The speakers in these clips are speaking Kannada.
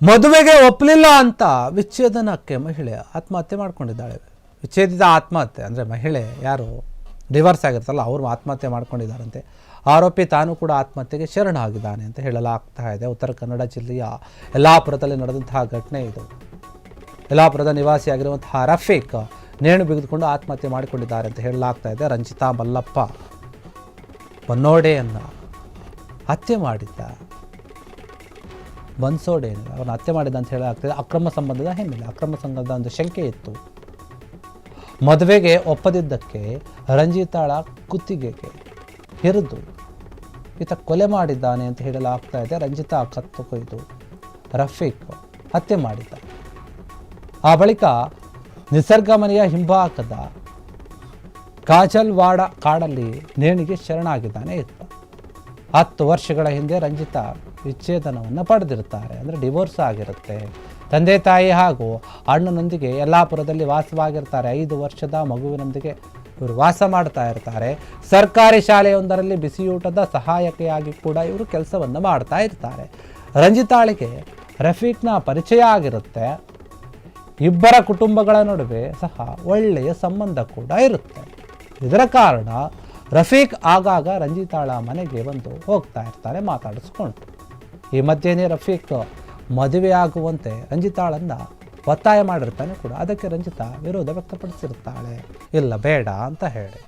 ಮದುವೆಗೆ ಒಪ್ಪಲಿಲ್ಲ ಅಂತ ವಿಚ್ಛೇದನಕ್ಕೆ ಮಹಿಳೆ ಆತ್ಮಹತ್ಯೆ ಮಾಡ್ಕೊಂಡಿದ್ದಾಳೆ. ವಿಚ್ಛೇದಿತ ಆತ್ಮಹತ್ಯೆ ಅಂದರೆ ಮಹಿಳೆ ಯಾರು ಡಿವೋರ್ಸ್ ಆಗಿರ್ತಲ್ಲ ಅವರು ಆತ್ಮಹತ್ಯೆ ಮಾಡ್ಕೊಂಡಿದ್ದಾರಂತೆ. ಆರೋಪಿ ತಾನು ಕೂಡ ಆತ್ಮಹತ್ಯೆಗೆ ಶರಣಾಗಿದ್ದಾನೆ ಅಂತ ಹೇಳಲಾಗ್ತಾ ಇದೆ. ಉತ್ತರ ಕನ್ನಡ ಜಿಲ್ಲೆಯ ಯಲ್ಲಾಪುರದಲ್ಲಿ ನಡೆದಂತಹ ಘಟನೆ ಇದು. ಯಲ್ಲಾಪುರದ ನಿವಾಸಿಯಾಗಿರುವಂತಹ ರಫೀಕ್ ನೇಣು ಬಿಗಿದುಕೊಂಡು ಆತ್ಮಹತ್ಯೆ ಮಾಡಿಕೊಂಡಿದ್ದಾರೆ ಅಂತ ಹೇಳಲಾಗ್ತಾ ಇದೆ. ರಂಜಿತಾ ಮಲ್ಲಪ್ಪ ಬನ್ನೋಡೆಯನ್ನು ಹತ್ಯೆ ಮಾಡಿದ್ದ. ಬನ್ಸೋಡೆ ಅವನು ಹತ್ಯೆ ಮಾಡಿದ ಅಂತ ಹೇಳಲಾಗ್ತದೆ. ಅಕ್ರಮ ಸಂಬಂಧದ ಹಿನ್ನೆಲೆ, ಅಕ್ರಮ ಸಂಬಂಧದ ಒಂದು ಶಂಕೆ ಇತ್ತು. ಮದುವೆಗೆ ಒಪ್ಪದಿದ್ದಕ್ಕೆ ರಂಜಿತಾಳ ಕುತ್ತಿಗೆಗೆ ಹಿರಿದು ಈತ ಕೊಲೆ ಮಾಡಿದ್ದಾನೆ ಅಂತ ಹೇಳಲಾಗ್ತಾ ಇದೆ. ರಂಜಿತಾ ಕತ್ತು ಕೊಯ್ದು ರಫೀಕ್ ಹತ್ಯೆ ಮಾಡಿದ್ದ. ಆ ಬಳಿಕ ನಿಸರ್ಗ ಮನೆಯ ಹಿಂಭಾಗದ ಕಾಜಲ್ವಾಡ ಕಾಡಲ್ಲಿ ನೇಣಿಗೆ ಶರಣಾಗಿದ್ದಾನೆ ಇತ್ತ. 10 ವರ್ಷಗಳ ಹಿಂದೆ ರಂಜಿತಾ ವಿಚ್ಛೇದನವನ್ನು ಪಡೆದಿರ್ತಾರೆ, ಅಂದರೆ ಡಿವೋರ್ಸ್ ಆಗಿರುತ್ತೆ. ತಂದೆ ತಾಯಿ ಹಾಗೂ ಅಣ್ಣನೊಂದಿಗೆ ಯಲ್ಲಾಪುರದಲ್ಲಿ ವಾಸವಾಗಿರ್ತಾರೆ. 5 ವರ್ಷದ ಮಗುವಿನೊಂದಿಗೆ ಇವರು ವಾಸ ಮಾಡ್ತಾ ಇರ್ತಾರೆ. ಸರ್ಕಾರಿ ಶಾಲೆಯೊಂದರಲ್ಲಿ ಬಿಸಿಯೂಟದ ಸಹಾಯಕಿಯಾಗಿ ಕೂಡ ಇವರು ಕೆಲಸವನ್ನು ಮಾಡ್ತಾ ಇರ್ತಾರೆ. ರಂಜಿತಾಳಿಗೆ ರಫೀಕ್ನ ಪರಿಚಯ ಆಗಿರುತ್ತೆ. ಇಬ್ಬರ ಕುಟುಂಬಗಳ ನಡುವೆ ಸಹ ಒಳ್ಳೆಯ ಸಂಬಂಧ ಕೂಡ ಇರುತ್ತೆ. ಇದರ ಕಾರಣ ರಫೀಕ್ ಆಗಾಗ ರಂಜಿತಾಳ ಮನೆಗೆ ಬಂದು ಹೋಗ್ತಾ ಇರ್ತಾರೆ ಮಾತಾಡಿಸ್ಕೊಂಡು. ಈ ಮಧ್ಯೆನೇ ರಫೀಕ್ ಮದುವೆಯಾಗುವಂತೆ ರಂಜಿತಾಳನ್ನು ಒತ್ತಾಯ ಮಾಡಿರ್ತಾನೆ ಕೂಡ. ಅದಕ್ಕೆ ರಂಜಿತಾ ವಿರೋಧ ವ್ಯಕ್ತಪಡಿಸಿರ್ತಾಳೆ, ಇಲ್ಲ ಬೇಡ ಅಂತ ಹೇಳಿ.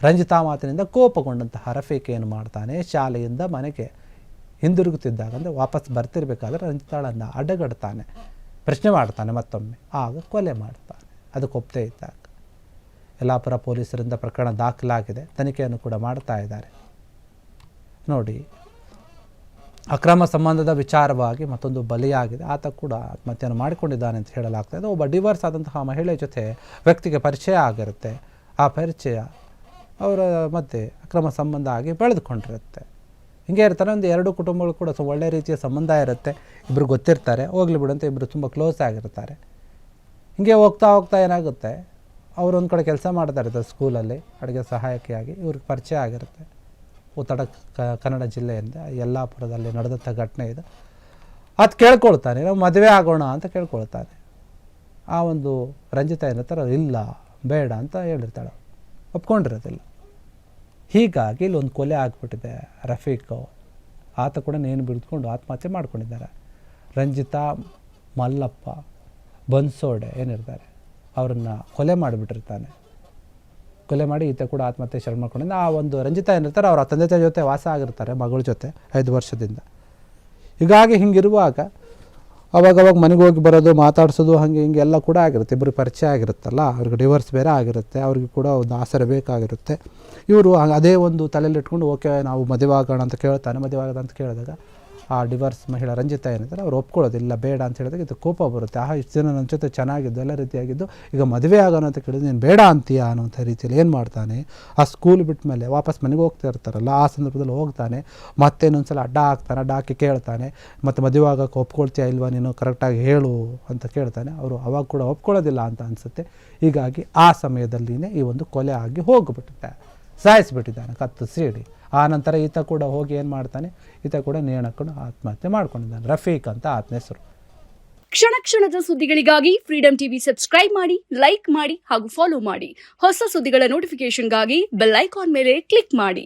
ರಂಜಿತಾ ಮಾತಿನಿಂದ ಕೋಪಗೊಂಡಂತಹ ರಫೀಕ್ ಏನು ಮಾಡ್ತಾನೆ, ಶಾಲೆಯಿಂದ ಮನೆಗೆ ಹಿಂದಿರುಗುತ್ತಿದ್ದಾಗ ಅಂದರೆ ವಾಪಸ್ ಬರ್ತಿರ್ಬೇಕಾದ್ರೆ ರಂಜಿತಾಳನ್ನು ಅಡ್ಡಗಡ್ತಾನೆ, ಪ್ರಶ್ನೆ ಮಾಡ್ತಾನೆ ಮತ್ತೊಮ್ಮೆ. ಆಗ ಕೊಲೆ ಮಾಡ್ತಾನೆ. ಅದಕ್ಕೆ ಒಪ್ಪದೇ ಇದ್ದಾಗ ಯಲ್ಲಾಪುರ ಪೊಲೀಸರಿಂದ ಪ್ರಕರಣ ದಾಖಲಾಗಿದೆ. ತನಿಖೆಯನ್ನು ಕೂಡ ಮಾಡ್ತಾ ಇದ್ದಾರೆ. ನೋಡಿ, ಅಕ್ರಮ ಸಂಬಂಧದ ವಿಚಾರವಾಗಿ ಮತ್ತೊಂದು ಬಲಿಯಾಗಿದೆ. ಆತ ಕೂಡ ಆತ್ಮಹತ್ಯೆಯನ್ನು ಮಾಡಿಕೊಂಡಿದ್ದಾನೆ ಅಂತ ಹೇಳಲಾಗ್ತದೆ. ಒಬ್ಬ ಡಿವೋರ್ಸ್ ಆದಂತಹ ಮಹಿಳೆ ಜೊತೆ ವ್ಯಕ್ತಿಗೆ ಪರಿಚಯ ಆಗಿರುತ್ತೆ. ಆ ಪರಿಚಯ ಅವರ ಮಧ್ಯೆ ಅಕ್ರಮ ಸಂಬಂಧ ಆಗಿ ಬೆಳೆದುಕೊಂಡಿರುತ್ತೆ. ಹಿಂಗೆ ಇರ್ತಾರೆ. ಒಂದು 2 ಕುಟುಂಬಗಳು ಕೂಡ ಒಳ್ಳೆ ರೀತಿಯ ಸಂಬಂಧ ಇರುತ್ತೆ. ಇಬ್ಬರು ಗೊತ್ತಿರ್ತಾರೆ, ಹೋಗ್ಲಿ ಬಿಡಂತೆ ಇಬ್ಬರು ತುಂಬ ಕ್ಲೋಸ್ ಆಗಿರ್ತಾರೆ. ಹಿಂಗೆ ಹೋಗ್ತಾ ಹೋಗ್ತಾ ಏನಾಗುತ್ತೆ, ಅವರು ಒಂದು ಕಡೆ ಕೆಲಸ ಮಾಡ್ತಾ ಇರ್ತಾರೆ ಸ್ಕೂಲಲ್ಲಿ ಅಡುಗೆ ಸಹಾಯಕಿಯಾಗಿ. ಇವ್ರಿಗೆ ಪರಿಚಯ ಆಗಿರುತ್ತೆ. ಉತ್ತರ ಕನ್ನಡ ಜಿಲ್ಲೆಯಿಂದ ಯಲ್ಲಾಪುರದಲ್ಲಿ ನಡೆದಂಥ ಘಟನೆ ಇದು. ಅದು ಕೇಳ್ಕೊಳ್ತಾನೆ, ನಾವು ಮದುವೆ ಆಗೋಣ ಅಂತ ಕೇಳ್ಕೊಳ್ತಾನೆ. ಆ ಒಂದು ರಂಜಿತಾ ಏನಂತಾರೆ, ಇಲ್ಲ ಬೇಡ ಅಂತ ಹೇಳಿರ್ತಾಳೆ, ಒಪ್ಕೊಂಡಿರೋದಿಲ್ಲ. ಹೀಗಾಗಿ ಇಲ್ಲೊಂದು ಕೊಲೆ ಆಗಿಬಿಟ್ಟಿದೆ. ರಫೀಕ್ ಆತ ಕೂಡ ನೇಣು ಬಿಡಿದುಕೊಂಡು ಆತ್ಮಹತ್ಯೆ ಮಾಡ್ಕೊಂಡಿದ್ದಾರೆ. ರಂಜಿತಾ ಮಲ್ಲಪ್ಪ ಬನ್ಸೋಡೆ ಏನಿರ್ತಾರೆ ಅವರನ್ನು ಕೊಲೆ ಮಾಡಿಬಿಟ್ಟಿರ್ತಾನೆ. ಕೊಲೆ ಮಾಡಿ ಈತ ಕೂಡ ಆತ್ಮಹತ್ಯೆ ಶರಣ ಮಾಡ್ಕೊಂಡಿದ್ದ. ಆ ಒಂದು ರಂಜಿತಾ ಏನಿರ್ತಾರೆ ಅವರ ತಂದೆ ತಾಯಿ ಜೊತೆ ವಾಸ ಆಗಿರ್ತಾರೆ, ಮಗಳ ಜೊತೆ 5 ವರ್ಷದಿಂದ. ಹೀಗಾಗಿ ಹಿಂಗಿರುವಾಗ ಅವಾಗವಾಗ ಮನೆಗೆ ಹೋಗಿ ಬರೋದು, ಮಾತಾಡ್ಸೋದು, ಹಾಗೆ ಹಿಂಗೆ ಎಲ್ಲ ಕೂಡ ಆಗಿರುತ್ತೆ. ಇಬ್ಬರು ಪರಿಚಯ ಆಗಿರುತ್ತಲ್ಲ, ಅವ್ರಿಗೆ ಡಿವೋರ್ಸ್ ಬೇರೆ ಆಗಿರುತ್ತೆ. ಅವ್ರಿಗೆ ಕೂಡ ಒಂದು ಆಸರೆ ಬೇಕಾಗಿರುತ್ತೆ. ಇವರು ಅದೇ ಒಂದು ತಲೆಯಲ್ಲಿ ಇಟ್ಕೊಂಡು ಓಕೆ ನಾವು ಮದುವೆ ಆಗೋಣ ಅಂತ ಕೇಳ್ತಾನೆ. ಮದುವೆ ಆಗೋದು ಅಂತ ಕೇಳಿದಾಗ ಆ ಡಿವೋರ್ಸ್ ಮಹಿಳಾ ರಂಜಿತಾ ಏನಿದ್ದಾರೆ ಅವ್ರು ಒಪ್ಕೊಳ್ಳೋದಿಲ್ಲ, ಬೇಡ ಅಂತ ಹೇಳಿದಾಗ ಇದು ಕೋಪ ಬರುತ್ತೆ. ಇಷ್ಟು ಜನ ನನ್ನ ಜೊತೆ ಚೆನ್ನಾಗಿದ್ದು ಎಲ್ಲ ರೀತಿಯಾಗಿದ್ದು ಈಗ ಮದುವೆ ಆಗೋಣ ಅಂತ ಕೇಳಿದ್ರೆ ನೀನು ಬೇಡ ಅಂತೀಯಾ ಅನ್ನೋಂಥ ರೀತಿಯಲ್ಲಿ ಏನು ಮಾಡ್ತಾನೆ, ಆ ಸ್ಕೂಲ್ ಬಿಟ್ಟ ಮೇಲೆ ವಾಪಸ್ ಮನೆಗೆ ಹೋಗ್ತಾ ಇರ್ತಾರಲ್ಲ ಆ ಸಂದರ್ಭದಲ್ಲಿ ಹೋಗ್ತಾನೆ. ಮತ್ತೆ ಇನ್ನೊಂದ್ಸಲ ಅಡ್ಡ ಹಾಕಿ ಕೇಳ್ತಾನೆ, ಮತ್ತು ಮದುವೆ ಆಗೋಕ್ಕೆ ಒಪ್ಕೊಳ್ತೀಯಾ ಇಲ್ವಾ ನೀನು ಕರೆಕ್ಟಾಗಿ ಹೇಳು ಅಂತ ಕೇಳ್ತಾನೆ. ಅವರು ಅವಾಗ ಕೂಡ ಒಪ್ಕೊಳ್ಳೋದಿಲ್ಲ ಅಂತ ಅನಿಸುತ್ತೆ. ಹೀಗಾಗಿ ಆ ಸಮಯದಲ್ಲಿನೇ ಈ ಒಂದು ಕೊಲೆ ಆಗಿ ಹೋಗಿಬಿಟ್ಟಿದೆ, ಸಾಯಿಸಿಬಿಟ್ಟಿದ್ದಾನೆ ಕತ್ತು ಸೀಡಿ. ಆ ನಂತರ ಈತ ಕೂಡ ಹೋಗಿ ಏನು ಮಾಡ್ತಾನೆ, ಈತ ಕೂಡ ನೇಣಕೊಂಡು ಆತ್ಮಹತ್ಯೆ ಮಾಡ್ಕೊಂಡಿದ್ದಾನೆ. ರಫೀಕ್ ಅಂತ ಆತನ ಹೆಸರು. ಕ್ಷಣ ಕ್ಷಣದ ಸುದ್ದಿಗಳಿಗಾಗಿ ಫ್ರೀಡಂ ಟಿವಿ ಸಬ್ಸ್ಕ್ರೈಬ್ ಮಾಡಿ, ಲೈಕ್ ಮಾಡಿ ಹಾಗೂ ಫಾಲೋ ಮಾಡಿ. ಹೊಸ ಸುದ್ದಿಗಳ ನೋಟಿಫಿಕೇಶನ್ಗಾಗಿ ಬೆಲ್ ಐಕಾನ್ ಮೇಲೆ ಕ್ಲಿಕ್ ಮಾಡಿ.